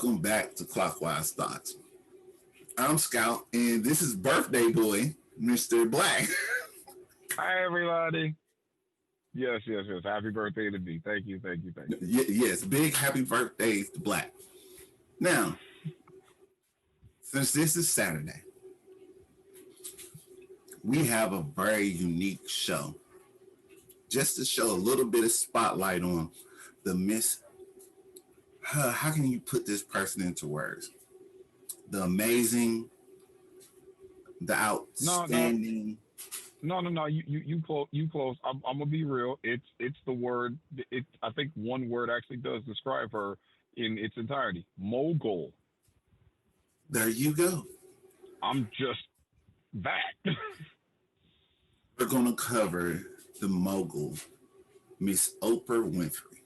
welcome back to Clockwise Thoughts. I'm Scout, and this is birthday boy, Mr. Black. Hi, everybody. Yes. Happy birthday to me. Thank you, thank you, thank you. Yes, big happy birthday to Black. Now, since this is Saturday, we have a very unique show. Just to show a little bit of spotlight on the miss. How can you put this person into words? The amazing, the No, no, outstanding. no. You close. You close. I'm gonna be real. It's the word. It. I think one word actually does describe her in its entirety. Mogul. There you go. I'm just that. We're going to cover the mogul, Miss Oprah Winfrey,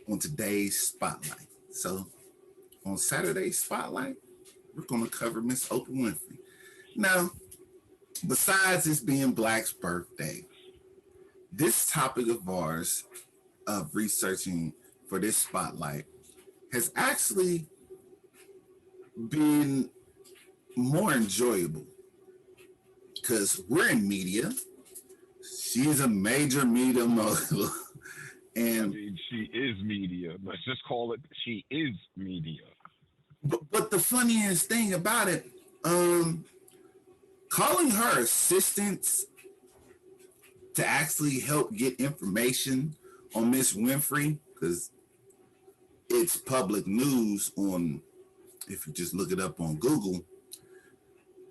on today's Spotlight. So, on Saturday's Spotlight, we're going to cover Miss Oprah Winfrey. Now, besides this being Black's birthday, this topic of ours of researching for this Spotlight has actually been more enjoyable because we're in media. She's a major media mogul. I And mean, she is media. Let's just call it. She is media. but the funniest thing about it, calling her assistants to actually help get information on Miss Winfrey, because it's public news on if you just look it up on Google,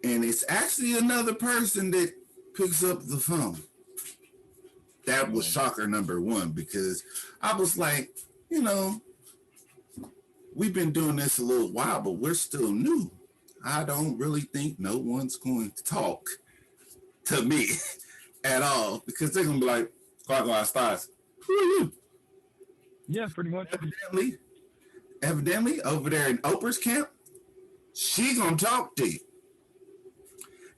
and it's actually another person that picks up the phone. That was Um, shocker number one because I was like, you know, we've been doing this a little while, but we're still new. I don't really think no one's going to talk to me at all because they're gonna be like, Clockwise Stars, who are you? yeah, pretty much. Evidently, evidently, over there in Oprah's camp, she gonna talk to you.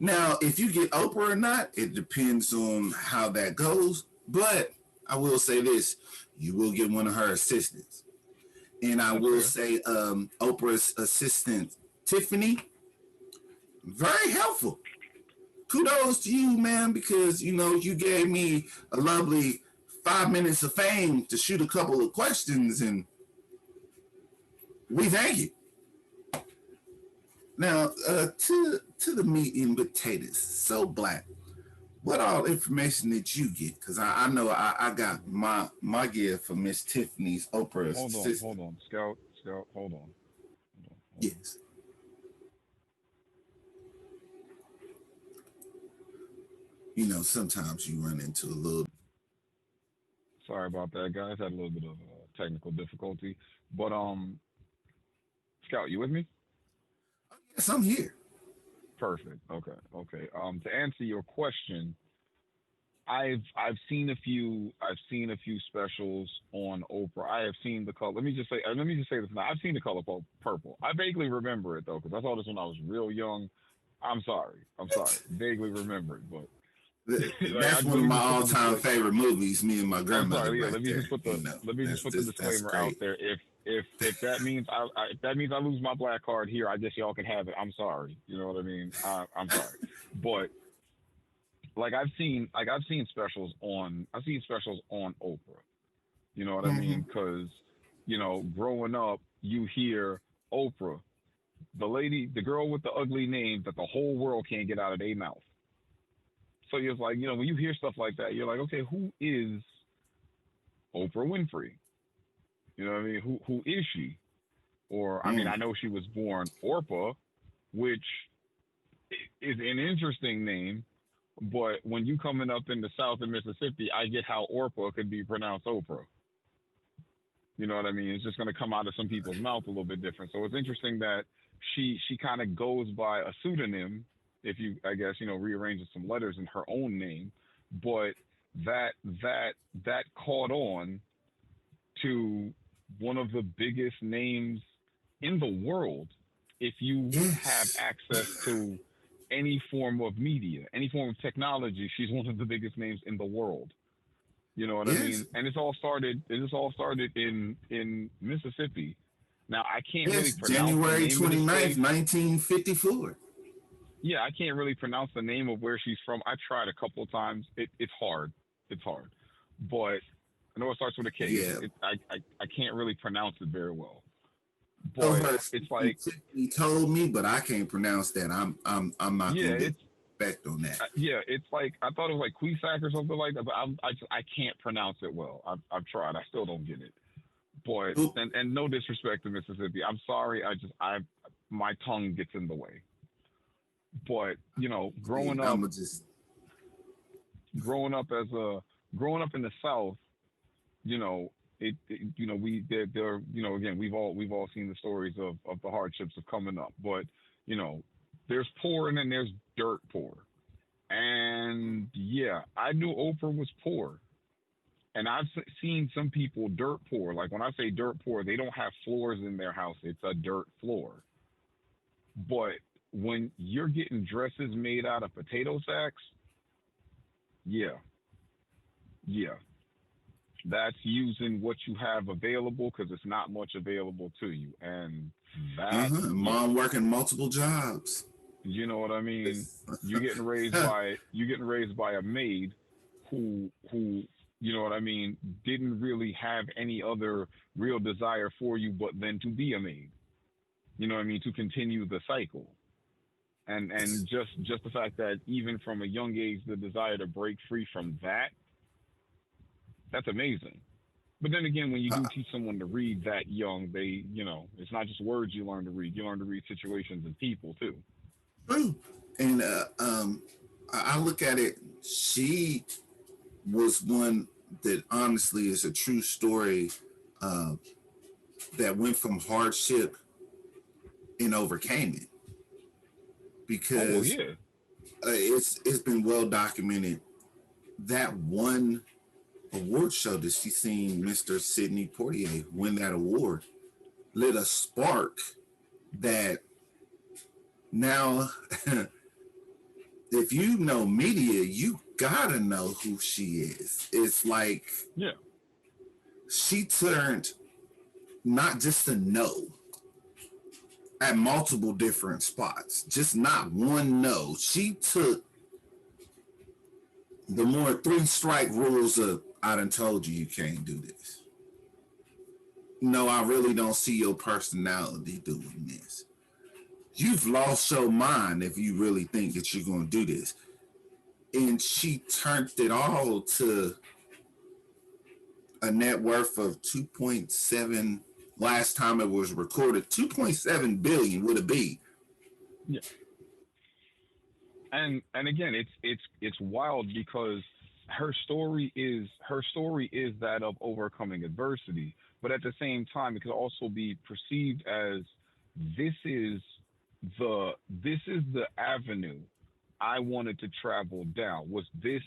Now, if you get Oprah or not, it depends on how that goes. But I will say this: you will get one of her assistants, and I That's will fair. say Oprah's assistant Tiffany, very helpful. Kudos to you, man, because you gave me a lovely 5 minutes of fame to shoot a couple of questions, and we thank you. Now, to the meat and potatoes. So Black, what all information did you get? Because I know I got my gift for Miss Tiffany's Oprah's Hold assistant. on, Scout, hold on. Yes, sometimes you run into a little. Sorry about that, guys. Had a little bit of technical difficulty, but Scout, you with me? Yes, I'm here. Perfect. Okay. To answer your question, I've seen a few specials on Oprah. I have seen the color. Let me just say this now. I've seen the color purple. I vaguely remember it though, because I saw this when I was real young. I'm sorry. Vaguely remember it, but like, That's one let of me my just put the all-time display. favorite movies. Me and my I'm grandmother, sorry. Yeah. right there. Let me just put the That's disclaimer out great. there. If that means if that means I lose my black card here, I guess y'all can have it. I'm sorry. You know what I mean? I'm sorry, but I've seen specials on Oprah. You know what I Mm-hmm. mean? Because growing up, you hear Oprah, the girl with the ugly name that the whole world can't get out of their mouth. So you're like, when you hear stuff like that, you're like, okay, who is Oprah Winfrey? You know what I mean? Who is she? Or I mean, Mm. I know she was born Orpah, which is an interesting name. But when you coming up in the south of Mississippi, I get how Orpah could be pronounced Oprah. You know what I mean? It's just going to come out of some people's mouth a little bit different. So it's interesting that she kind of goes by a pseudonym, if you I guess rearranges some letters in her own name, but that that that caught on to one of the biggest names in the world if you have Yes. access to any form of media, any form of technology. She's one of the biggest names in the world. You know what I Yes. mean? And it's all started in Mississippi, Now I can't really Yes, pronounce the January name of this 29th, place. 1954. Yeah, I can't really pronounce the name of where she's from. I tried a couple of times. It's hard. It's hard. But I know it starts with a K. Yeah. I can't really pronounce it very well. So But her it's like, he told me, but I can't pronounce that. I'm not yeah, gonna it's disrespect on that. yeah, it's like I thought it was like Quisac or something like that, but I can't pronounce it well. I've tried. I still don't get it. But Oop, and no disrespect to Mississippi. I'm sorry. I my tongue gets in the way. But I'ma just growing up as a growing up in the South, you know, we there again we've all seen the stories of the hardships of coming up, but you know, there's poor and then there's dirt poor. And yeah, I knew Oprah was poor. And I've seen some people dirt poor. Like when I say dirt poor, they don't have floors in their house. It's a dirt floor. But when you're getting dresses made out of potato sacks, yeah, yeah, that's using what you have available because it's not much available to you. And that, yeah, mom working multiple jobs. you know what I mean. It's- You getting raised by a maid who you know what I mean didn't really have any other real desire for you but then to be a maid. You know what I mean, to continue the cycle. And just the fact that even from a young age the desire to break free from that, that's amazing. But then again, when you do teach someone to read that young, it's not just words you learn to read. You learn to read situations and people too. True. And I look at it. She was one that honestly is a true story uh, that went from hardship and overcame it Oh well, because yeah, it's been well documented that one award show that she seen Mr. Sidney Poitier win that award lit a spark that now if you know media, you gotta know who she is. It's like yeah, she turned not just a no at multiple different spots, just not one no. She took the more three strike rules of I done told you can't do this. No, I really don't see your personality doing this. You've lost your mind if you really think that you're gonna do this. And she turned it all to a net worth of 2.7 last time it was recorded 2.7 billion would it be. yeah. And again, it's wild because her story is that of overcoming adversity, but at the same time, it could also be perceived as this is this is the avenue I wanted to travel down. Was this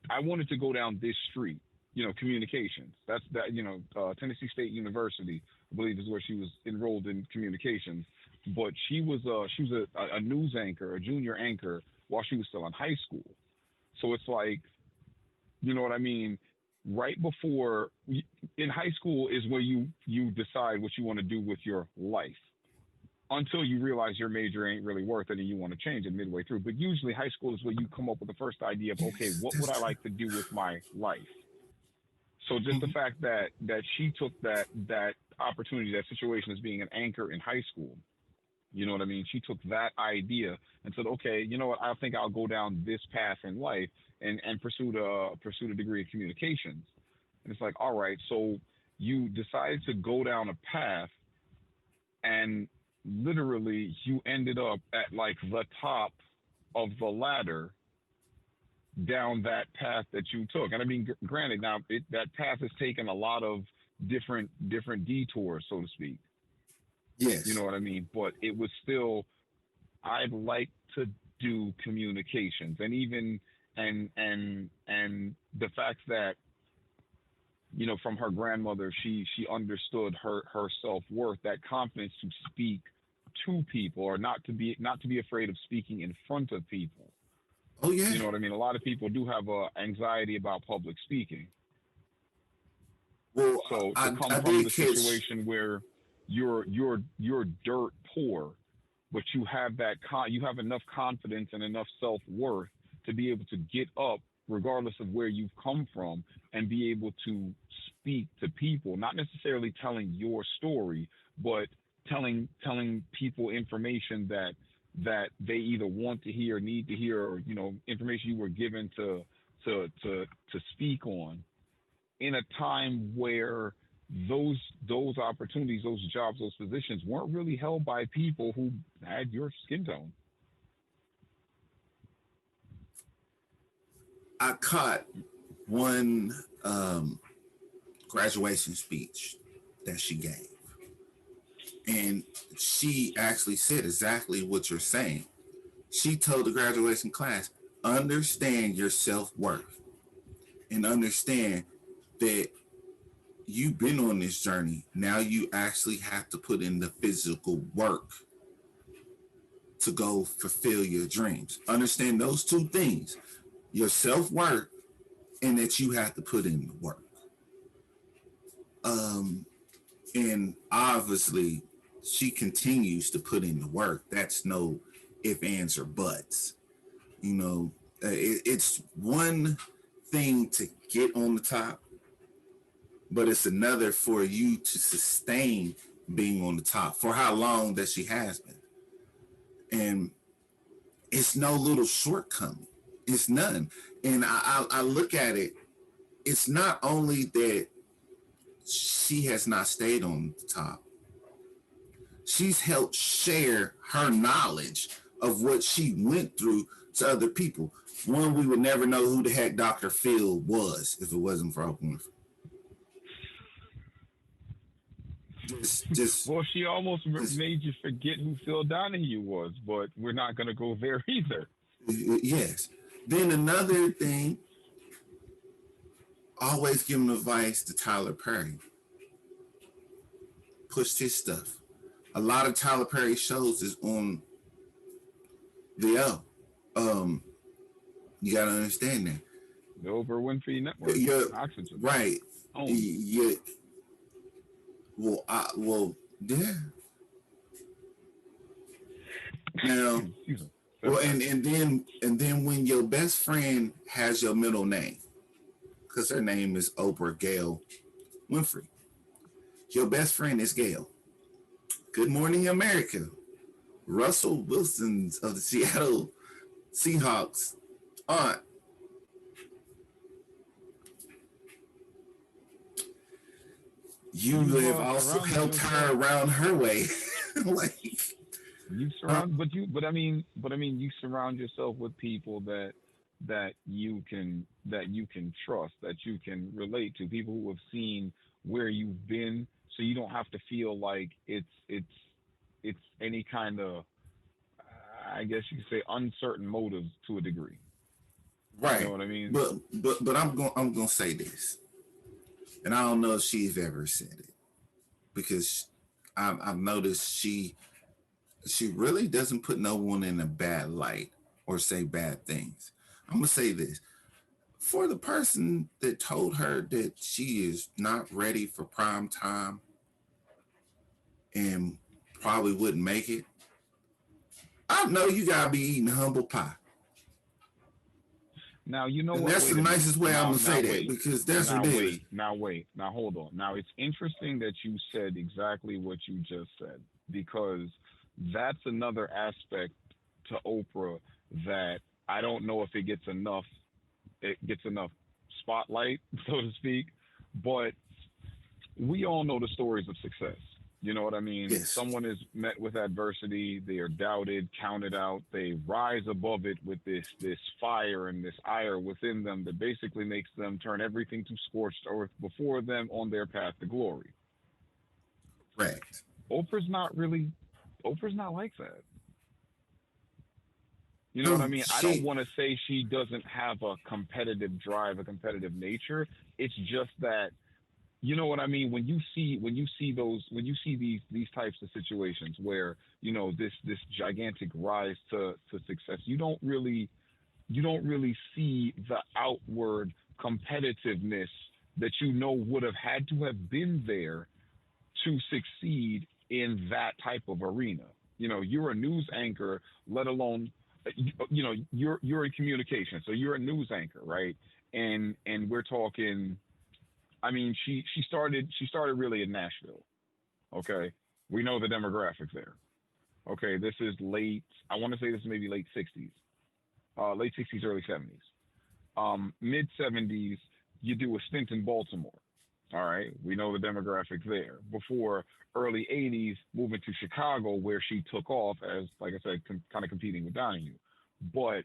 I wanted to go down this street, communications. That's that, Tennessee State University, I believe, is where she was enrolled in communications. But she was a news anchor, a junior anchor, while she was still in high school. So it's like, you know what I mean. Right before in high school is where you decide what you want to do with your life until you realize your major ain't really worth it and you want to change it midway through. But usually high school is where you come up with the first idea of, okay, Yes, what would that's I true. like to do with my life? So just the Mhm. fact that she took that opportunity, that situation as being an anchor in high school, you know what I mean? She took that idea and said, okay, you know what? I think I'll go down this path in life and pursue a degree of communications. And it's like, all right, so you decided to go down a path and literally you ended up at like the top of the ladder down that path that you took. And I mean, granted, now that path has taken a lot of different detours, so to speak. You Yes. know what I mean? But it was still, I'd like to do communications, and even and the fact that from her grandmother, she understood her self worth, that confidence to speak to people, or not to be afraid of speaking in front of people. Oh yeah. You know what I mean? A lot of people do have anxiety about public speaking. Well, So to come I from did the catch. situation where you're dirt poor, but you have you have enough confidence and enough self worth to be able to get up regardless of where you've come from and be able to speak to people, not necessarily telling your story, but telling people information that they either want to hear, need to hear, or information you were given to speak on in a time where those those opportunities, those jobs, those positions weren't really held by people who had your skin tone. I caught one graduation speech that she gave, and she actually said exactly what you're saying. She told the graduation class, understand your self worth and understand that you've been on this journey. Now you actually have to put in the physical work to go fulfill your dreams. Understand those two things, your self worth and that you have to put in the work. Um, and obviously, she continues to put in the work. That's no if, ands, or buts. You know, it's one thing to get on the top, but it's another for you to sustain being on the top for how long that she has been. And it's no little shortcoming. It's none. And I look at it, it's not only that she has not stayed on the top, she's helped share her knowledge of what she went through to other people. One, we would never know who the heck Dr. Phil was if it wasn't for Oprah Winfrey. Just, Well, she almost just, made you forget who Phil Donahue was, but we're not going to go there either. yes. Then another thing, always giving advice to Tyler Perry. Pushed his stuff. A lot of Tyler Perry shows is on the L. Um, you gotta understand that. The Oprah Winfrey Network, Yeah, Oxygen, right. owned. Yeah. Well, yeah. Now, Excuse me. well, Step back. and then when your best friend has your middle name, because her name is Oprah Gail Winfrey, your best friend is Gail. Good Morning America. Russell Wilson's of the Seattle Seahawks aunt. You You've have also surrounded helped her yourself. around her way. like, You uh, surround, but I mean, you surround yourself with people that you can trust, that you can relate to, people who have seen where you've been, so you don't have to feel like it's any kind of, I guess you could say, uncertain motives to a degree. You know right. what I mean? But I'm gonna say this, and I don't know if she's ever said it because I've noticed she really doesn't put no one in a bad light or say bad things. I'm gonna say this for the person that told her that she is not ready for prime time and probably wouldn't make it. I know you gotta be eating humble pie, Now, you know and what? that's the Wait a minute. nicest way I'm Now, gonna say now that wait. because that's Now ridiculous. wait. Now wait. Now hold on. Now it's interesting that you said exactly what you just said, because that's another aspect to Oprah that I don't know if it gets enough spotlight, so to speak. But we all know the stories of success. You know what I mean? Yes, Someone is met with adversity, they are doubted, counted out, they rise above it with this fire and this ire within them that basically makes them turn everything to scorched earth before them on their path to glory. correct. Oprah's not really Oprah's not like that. You know what I No, mean? I don't she want to say she doesn't have a competitive drive, a competitive nature. It's just that, you know what I mean, when you see these types of situations where, this gigantic rise to success, you don't really see the outward competitiveness that you know would have had to have been there to succeed in that type of arena. You know, you're a news anchor, let alone you know, you're in communication, so you're a news anchor, right? And we're talking. I mean, she started really in Nashville. Okay, we know the demographics there. Okay, this is late. I want to say this is maybe late 60s, late 60s, early 70s. Mid 70s, you do a stint in Baltimore. All right, we know the demographics there. Before early 80s, moving to Chicago, where she took off as, like I said, kind of competing with Donahue. But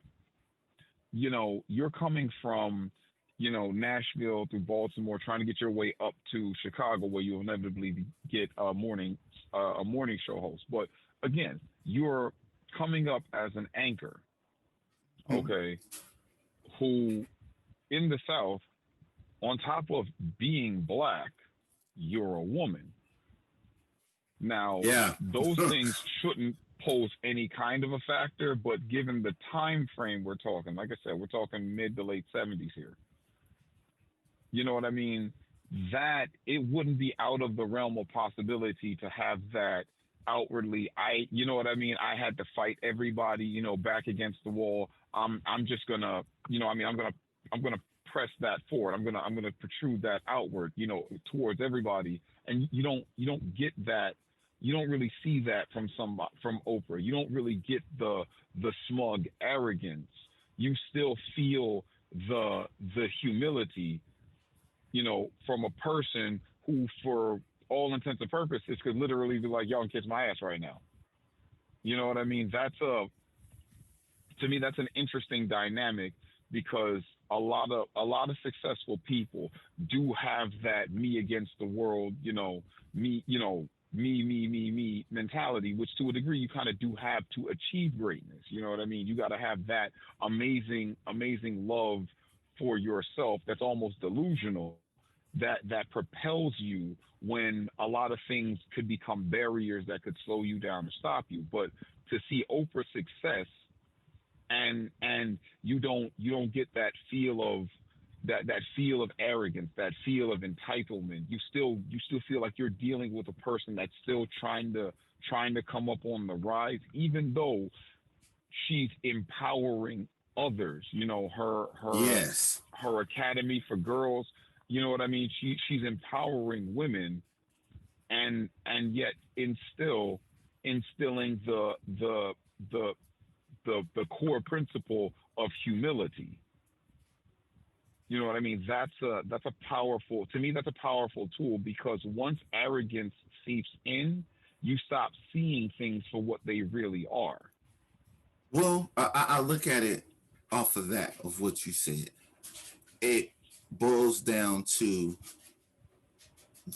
you know, you're coming from, you know, Nashville through Baltimore, trying to get your way up to Chicago, where you inevitably get a morning show host. But again, you're coming up as an anchor, Mhm. okay, who in the South, on top of being black, you're a woman. Now, Yeah. those things shouldn't pose any kind of a factor, but given the time frame we're talking, like I said, we're talking mid to late 70s here. You know what I mean? That it wouldn't be out of the realm of possibility to have that outwardly. You know what I mean? I had to fight everybody, you know, back against the wall. I'm just gonna, you know, I mean, I'm gonna press that forward. I'm gonna protrude that outward, you know, towards everybody. And you don't get that. You don't really see that from Oprah. You don't really get the smug arrogance. You still feel the the humility, you know, from a person who, for all intents and purposes, could literally be like, "Y'all can kiss my ass right now." You know what I mean? To me, that's an interesting dynamic because a lot of successful people do have that me against the world, me mentality, which to a degree you kind of do have to achieve greatness. You know what I mean? You got to have that amazing love for yourself that's almost delusional, that propels you when a lot of things could become barriers that could slow you down or stop you. But to see Oprah's success, and you don't get that feel of that feel of arrogance, that feel of entitlement. You still feel like you're dealing with a person that's still trying to come up on the rise, even though she's empowering others. You know, Yes. her academy for girls. You know what I mean? She's empowering women, and yet instilling the the core principle of humility. You know what I mean? That's a powerful, to me, that's a powerful tool, because once arrogance seeps in, you stop seeing things for what they really are. Well, I look at it off of that, of what you said. It boils down to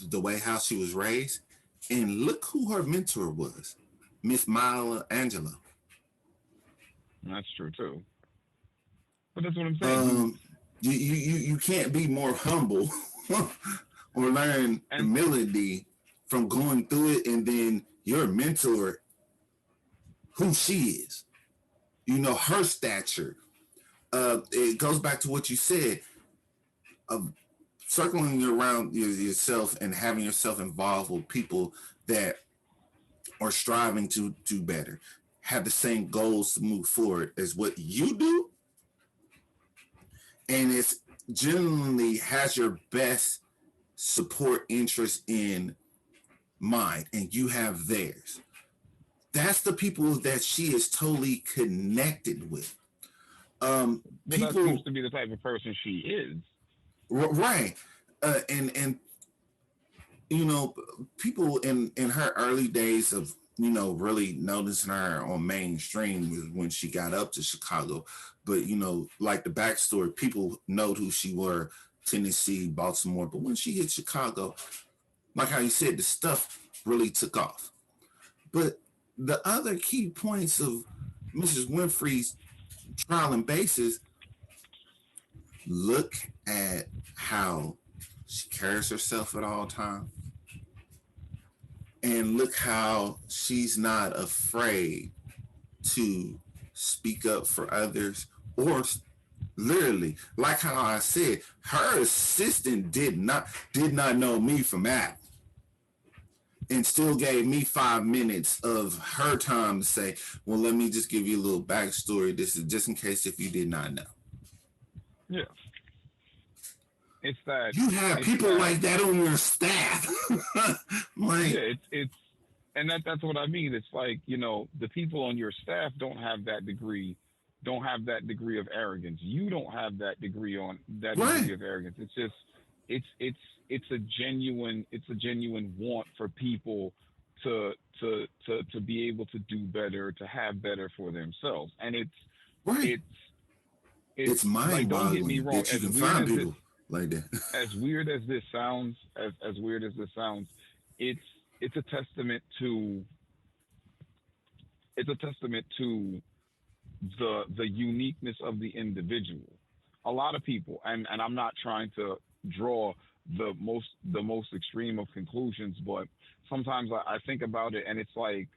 the way how she was raised, and look who her mentor was, Miss Maya Angelou. And that's true too. But that's what I'm saying. Um, you can't be more humble or learn And humility from going through it, and then your mentor, who she is, you know, her stature. It goes back to what you said of circling around yourself and having yourself involved with people that are striving to do better, have the same goals to move forward as what you do, and it's genuinely has your best support interest in mind, and you have theirs. That's the people that she is totally connected with. well, that seems People, to be the type of person she is. right? And you know, people in her early days of, you know, really noticing her on mainstream was when she got up to Chicago. But you know, like the backstory, people know who she were, Tennessee, Baltimore. But when she hit Chicago, like how you said, the stuff really took off. But the other key points of Mrs. Winfrey's trial and basis, look at how she carries herself at all times, and look how she's not afraid to speak up for others, or Literally, like how I said, her assistant did not know me from Adam, and still gave me 5 minutes of her time to say, "Well, let me just give you a little backstory. This is just in case if you did not know." Yeah, it's that. You have It's people that. like that on your staff. Yeah, Like, it's and that's what I mean. It's like, the people on your staff don't have that degree of arrogance. You don't have that right, degree of arrogance. It's just it's it's it's a genuine want for people to to be able to do better, to have better for themselves. And right. it's it's It's like, don't get me mind-boggling wrong, that you can find people like that. as weird as this sounds, it's it's a testament to it's a testament to the uniqueness of the individual. A lot of people, and I'm not trying to draw the most extreme of conclusions, but sometimes I think about it, and it's like,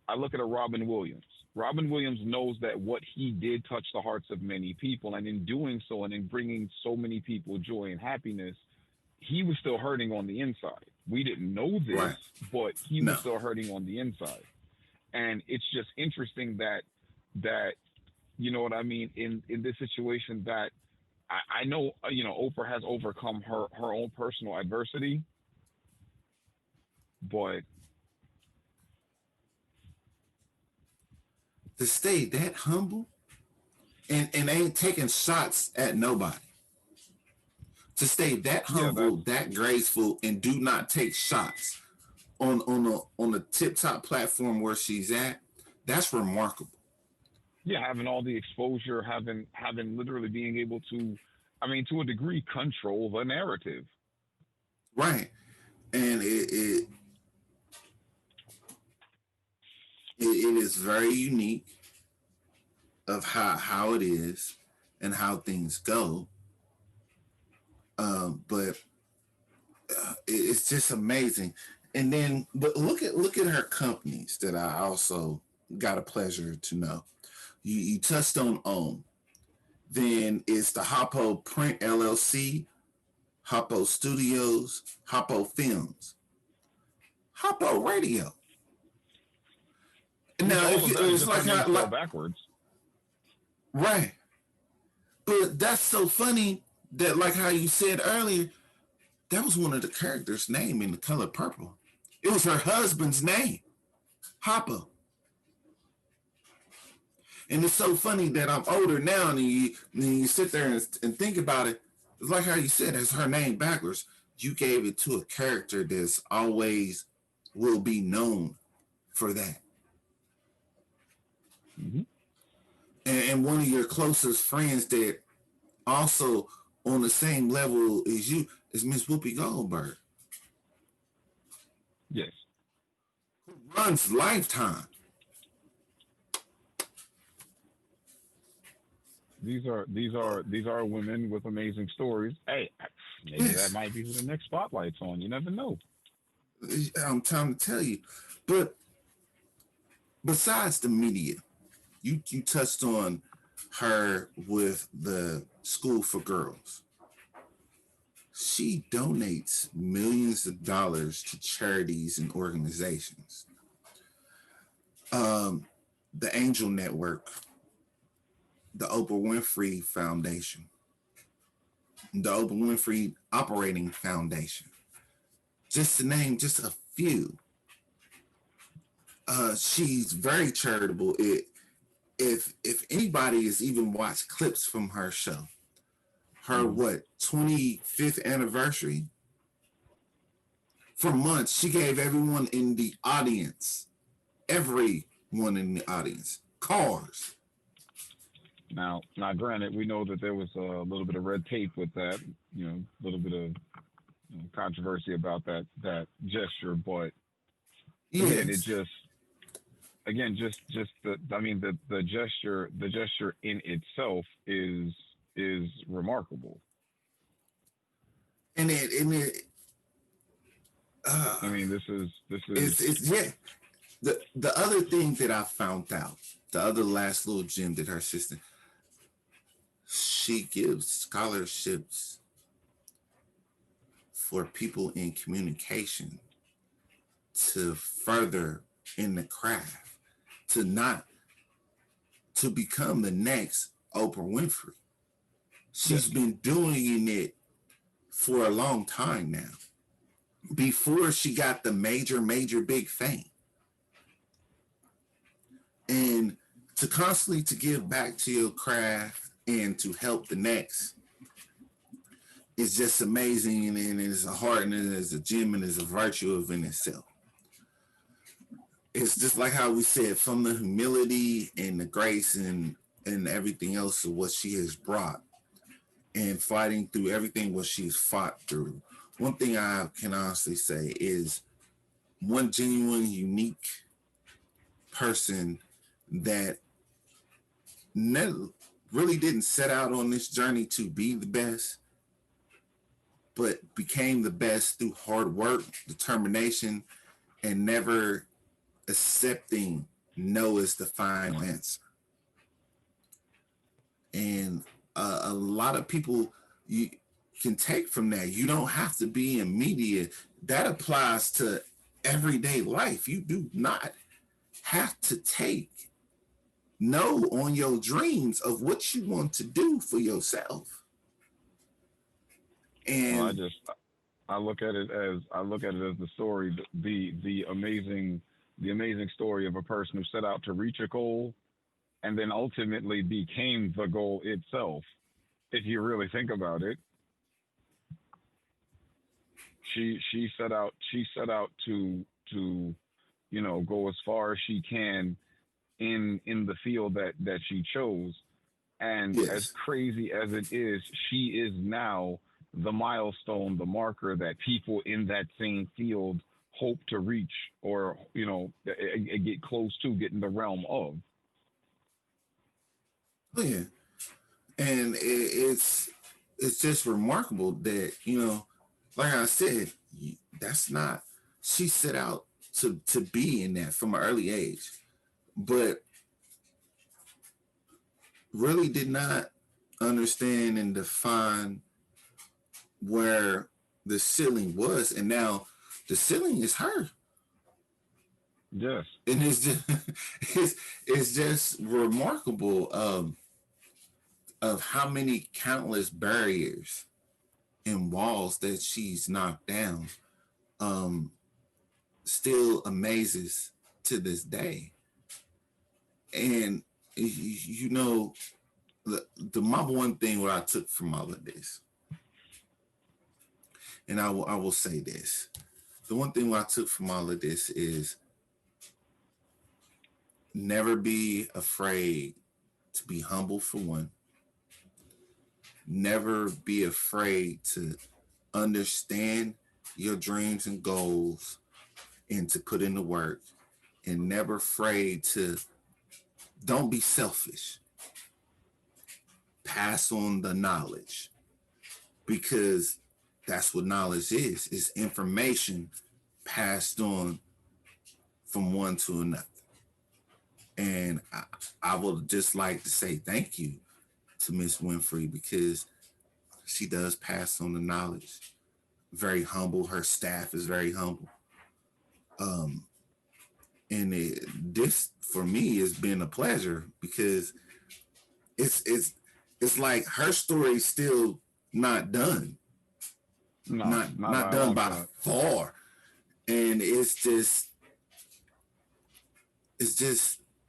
I look at a Robin Williams. Robin Williams knows that what he did touched the hearts of many people, and in doing so, and in bringing so many people joy and happiness, he was still hurting on the inside. We didn't know this, Right. but he was No. still hurting on the inside. And it's just interesting that you know what I mean, in this situation, that I know, Oprah has overcome her own personal adversity, but To stay that humble and ain't taking shots at nobody. To stay that yeah, humble, that graceful, and do not take shots on a tip top platform where she's at, that's remarkable. having all the exposure, having literally being able to, I mean, to a degree, control the narrative. Right. And it is very unique of how it is and how things go. But it's just amazing. And then, but look at her companies that I also got a pleasure to know. You touched on OWN. Then it's the Hoppo Print LLC, Hoppo Studios, Hoppo Films, Hoppo Radio. Which Now, all if of you, that is it's just her like name how, like, spelled backwards. right, but that's so funny that, like how you said earlier, that was one of the characters' name in The Color Purple. It was her husband's name, Hoppo. And it's so funny that I'm older now, and you sit there and think about it. It's like how you said, it's her name backwards. You gave it to a character that's always will be known for that. Hmm. And one of your closest friends that also on the same level as you is Miss Whoopi Goldberg, Yes, runs Lifetime. these are women with amazing stories. Hey, maybe that Yes, might be who the next spotlight's on. You never know. I'm trying to tell you. But besides the media, you touched on her with the School for Girls. She donates millions of dollars to charities and organizations. Um, the Angel Network, the Oprah Winfrey Foundation, the Oprah Winfrey Operating Foundation, just to name just a few. She's very charitable. If anybody has even watched clips from her show, her Hmm. what 25th anniversary, for months she gave everyone in the audience cars. Now, granted, we know that there was a little bit of red tape with that. A little bit of controversy about that gesture, but again, it Yes, just just the I mean the gesture in itself is remarkable. and it I uh, mean, this is it's yeah. The other thing that I found out, the other last little gem that her sister, She gives scholarships for people in communication to further in the craft, to not to become the next Oprah Winfrey. Yes. She's been doing it for a long time now. Before she got the major big fame. And to constantly to give back to your craft and to help the next is just amazing, and it's a heart and it's a gem and it's a virtue of in itself. It's just like how we said, from the humility and the grace and everything else of what she has brought and fighting through everything what she's fought through. One thing I can honestly say is one genuine, unique person that never really didn't set out on this journey to be the best, but became the best through hard work, determination, and never accepting no as the final answer. And a lot of people you can take from that. You don't have to be in media. That applies to everyday life. You do not have to take no on your dreams of what you want to do for yourself. Well, And I look at it as the story, the amazing story of a person who set out to reach a goal and then ultimately became the goal itself. If you really think about it, she set out to go as far as she can in the field that she chose. And as yes, crazy as it is, she is now the milestone, the marker that people in that same field hope to reach, or get close to, get in the realm of. oh yeah, and it's just remarkable that like I said, that's not she set out to be in that from an early age, but really did not understand and define where the ceiling was, and now the ceiling is her, Yes. and it's just it's just remarkable of how many countless barriers and walls that she's knocked down um, still amazes to this day. And the my one thing what I took from all of this, and I will say this: the one thing what I took from all of this is never be afraid to be humble for one. Never be afraid to understand your dreams and goals and to put in the work, and never afraid to don't be selfish. Pass on the knowledge, because that's what knowledge is information passed on from one to another. And I would just like to say thank you to Miss Winfrey, because she does pass on the knowledge. Very humble. Her staff is very humble. Um, and this for me has been a pleasure, because it's like her story's still not done, No, not not by a done long by shot. far, and it's just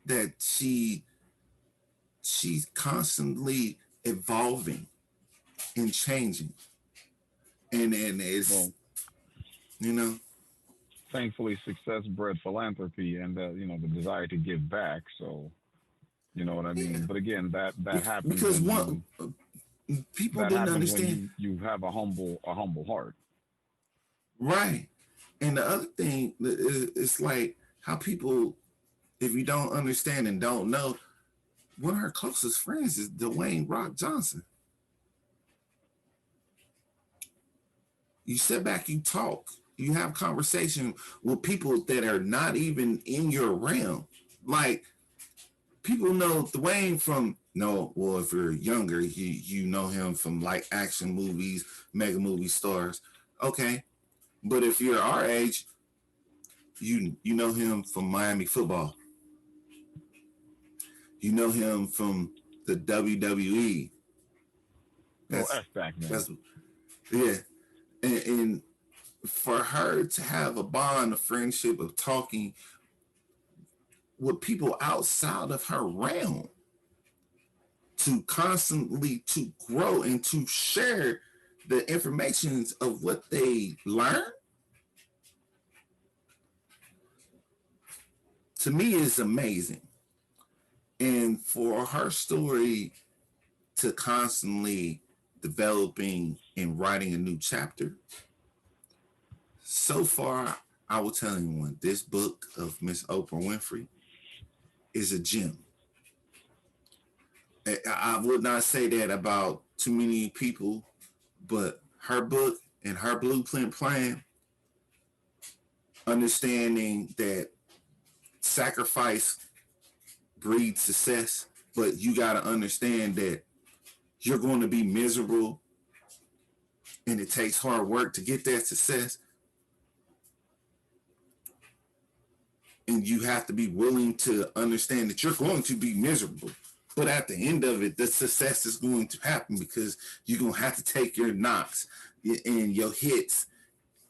that she's constantly evolving and changing, and it's Well, you know thankfully, success bred philanthropy and the desire to give back. So you know what I yeah, mean. But again, that happens because when one people didn't understand, you have a humble heart. right. And the other thing is, it's like how people, if you don't understand and don't know, one of her closest friends is Dwayne Rock Johnson. You sit back, you talk, you have conversation with people that are not even in your realm. Like, people know Dwayne from No, well, if you're younger, you know him from like action movies, mega movie stars. Okay, but if you're our age, you know him from Miami football. You know him from the WWE. Oh, That's F back, man. that's yeah. And for her to have a bond, a friendship of talking with people outside of her realm, to constantly to grow and to share the informations of what they learn, to me is amazing. And for her story to constantly developing and writing a new chapter, so far, I will tell anyone this book of Miss Oprah Winfrey is a gem. I would not say that about too many people, but her book and her blueprint plan, understanding that sacrifice breeds success, but you got to understand that you're going to be miserable and it takes hard work to get that success. And you have to be willing to understand that you're going to be miserable. But at the end of it, the success is going to happen because you're going to have to take your knocks and your hits,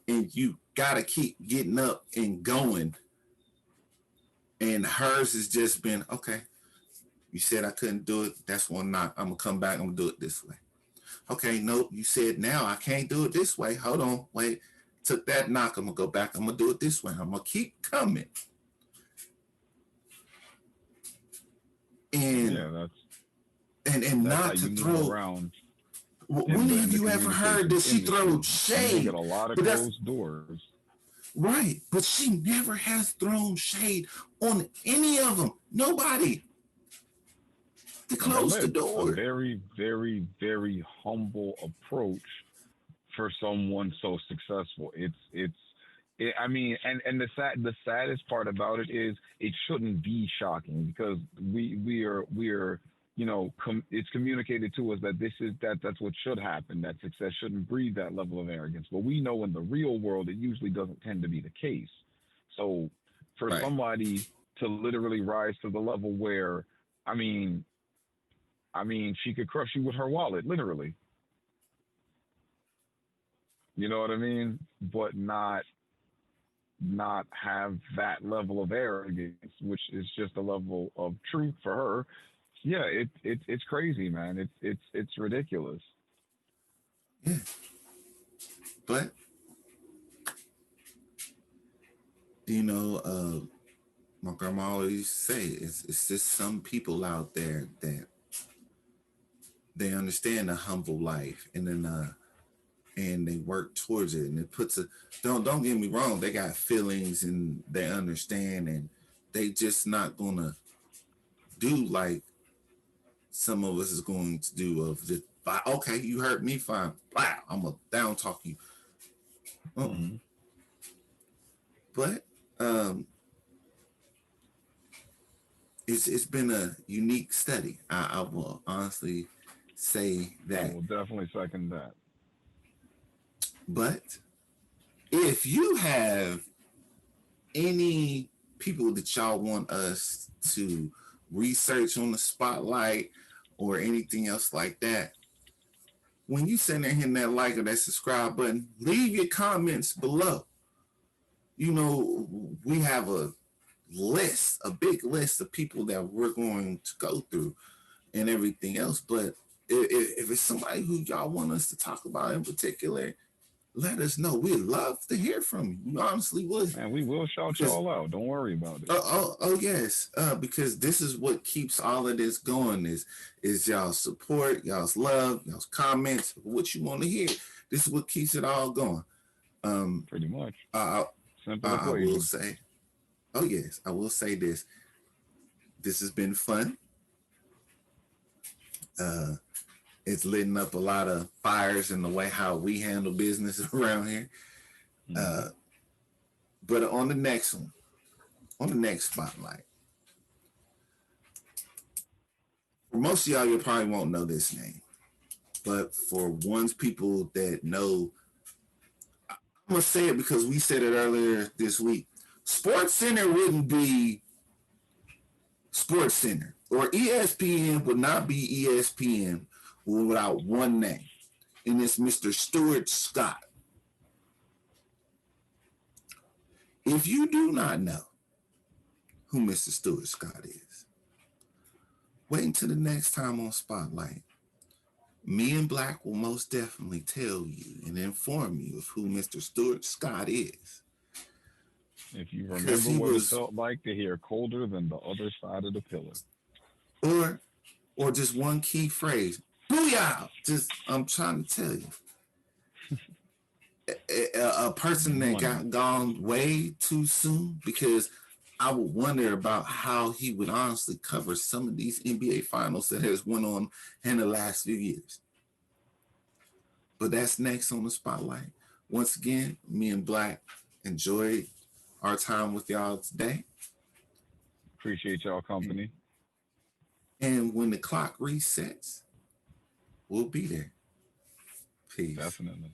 and you got to keep getting up and going. And hers has just been, okay, you said I couldn't do it. That's one knock. I'm going to come back. I'm going to do it this way. Okay, nope. You said now I can't do it this way. Hold on. Wait. Took that knock. I'm going to go back. I'm going to do it this way. I'm going to keep coming. And Yeah, and that's how not to you move throw. around When in have the you ever heard that communications she throwed industry. And you get shade? a lot of But that's closed doors. right. But she never has thrown shade on any of them. Nobody. To Like I close the said, a door. very, very, very humble approach for someone so successful. I mean, and the saddest part about it is it shouldn't be shocking because we are it's communicated to us that that's what should happen. That success shouldn't breed that level of arrogance. But we know in the real world it usually doesn't tend to be the case. So for Right. somebody to literally rise to the level where, I mean, she could crush you with her wallet, literally. You know what I mean? But not have that level of arrogance, which is just a level of truth for her. Yeah, it's crazy, man. It's ridiculous. Yeah. But you know, my grandma always say it's just some people out there that they understand a humble life, and then and they work towards it, and it puts a don't get me wrong, they got feelings and they understand, and they just not gonna do like some of us is going to do of just okay, you hurt me, fine, wow, I'm gonna down talk you. Uh-uh. Hmm. But um it's been a unique study. I will honestly say I that. will definitely second that. But if you have any people that y'all want us to research on the spotlight or anything else like that, when you send there hitting that like or that subscribe button, leave your comments below. You know, we have a list, a big list of people that we're going to go through and everything else. But if it's somebody who y'all want us to talk about in particular, let us know. We'd love to hear from you. We honestly would. Man, we will shout Because y'all out. Don't worry about it. yes, because this is what keeps all of this going is y'all's support, y'all's love, y'all's comments, what you want to hear. This is what keeps it all going. Um, Pretty much. I, Simple I will equation. say, oh yes, I will say this. This has been fun. Uh, it's lighting up a lot of fires in the way how we handle business around here. Hmm. Uh, but on the next one, on the next spotlight, For most of y'all, you probably won't know this name. But for ones people that know, I'm gonna say it because we said it earlier this week. Sports Center wouldn't be Sports Center, or ESPN would not be ESPN without one name, and it's Mr. Stuart Scott. If you do not know who Mr. Stuart Scott is, wait until the next time on Spotlight. Me and Black will most definitely tell you and inform you of who Mr. Stuart Scott is. If you Because remember he what it was, felt like to hear colder than the other side of the pillar. or or just one key phrase, booyah! Just, I'm trying to tell you. A person that One. got gone way too soon, because I would wonder about how he would honestly cover some of these NBA finals that has went on in the last few years. But that's next on the Spotlight. Once again, me and Black enjoyed our time with y'all today. Appreciate y'all company. And when the clock resets, we'll be there. Peace. Definitely.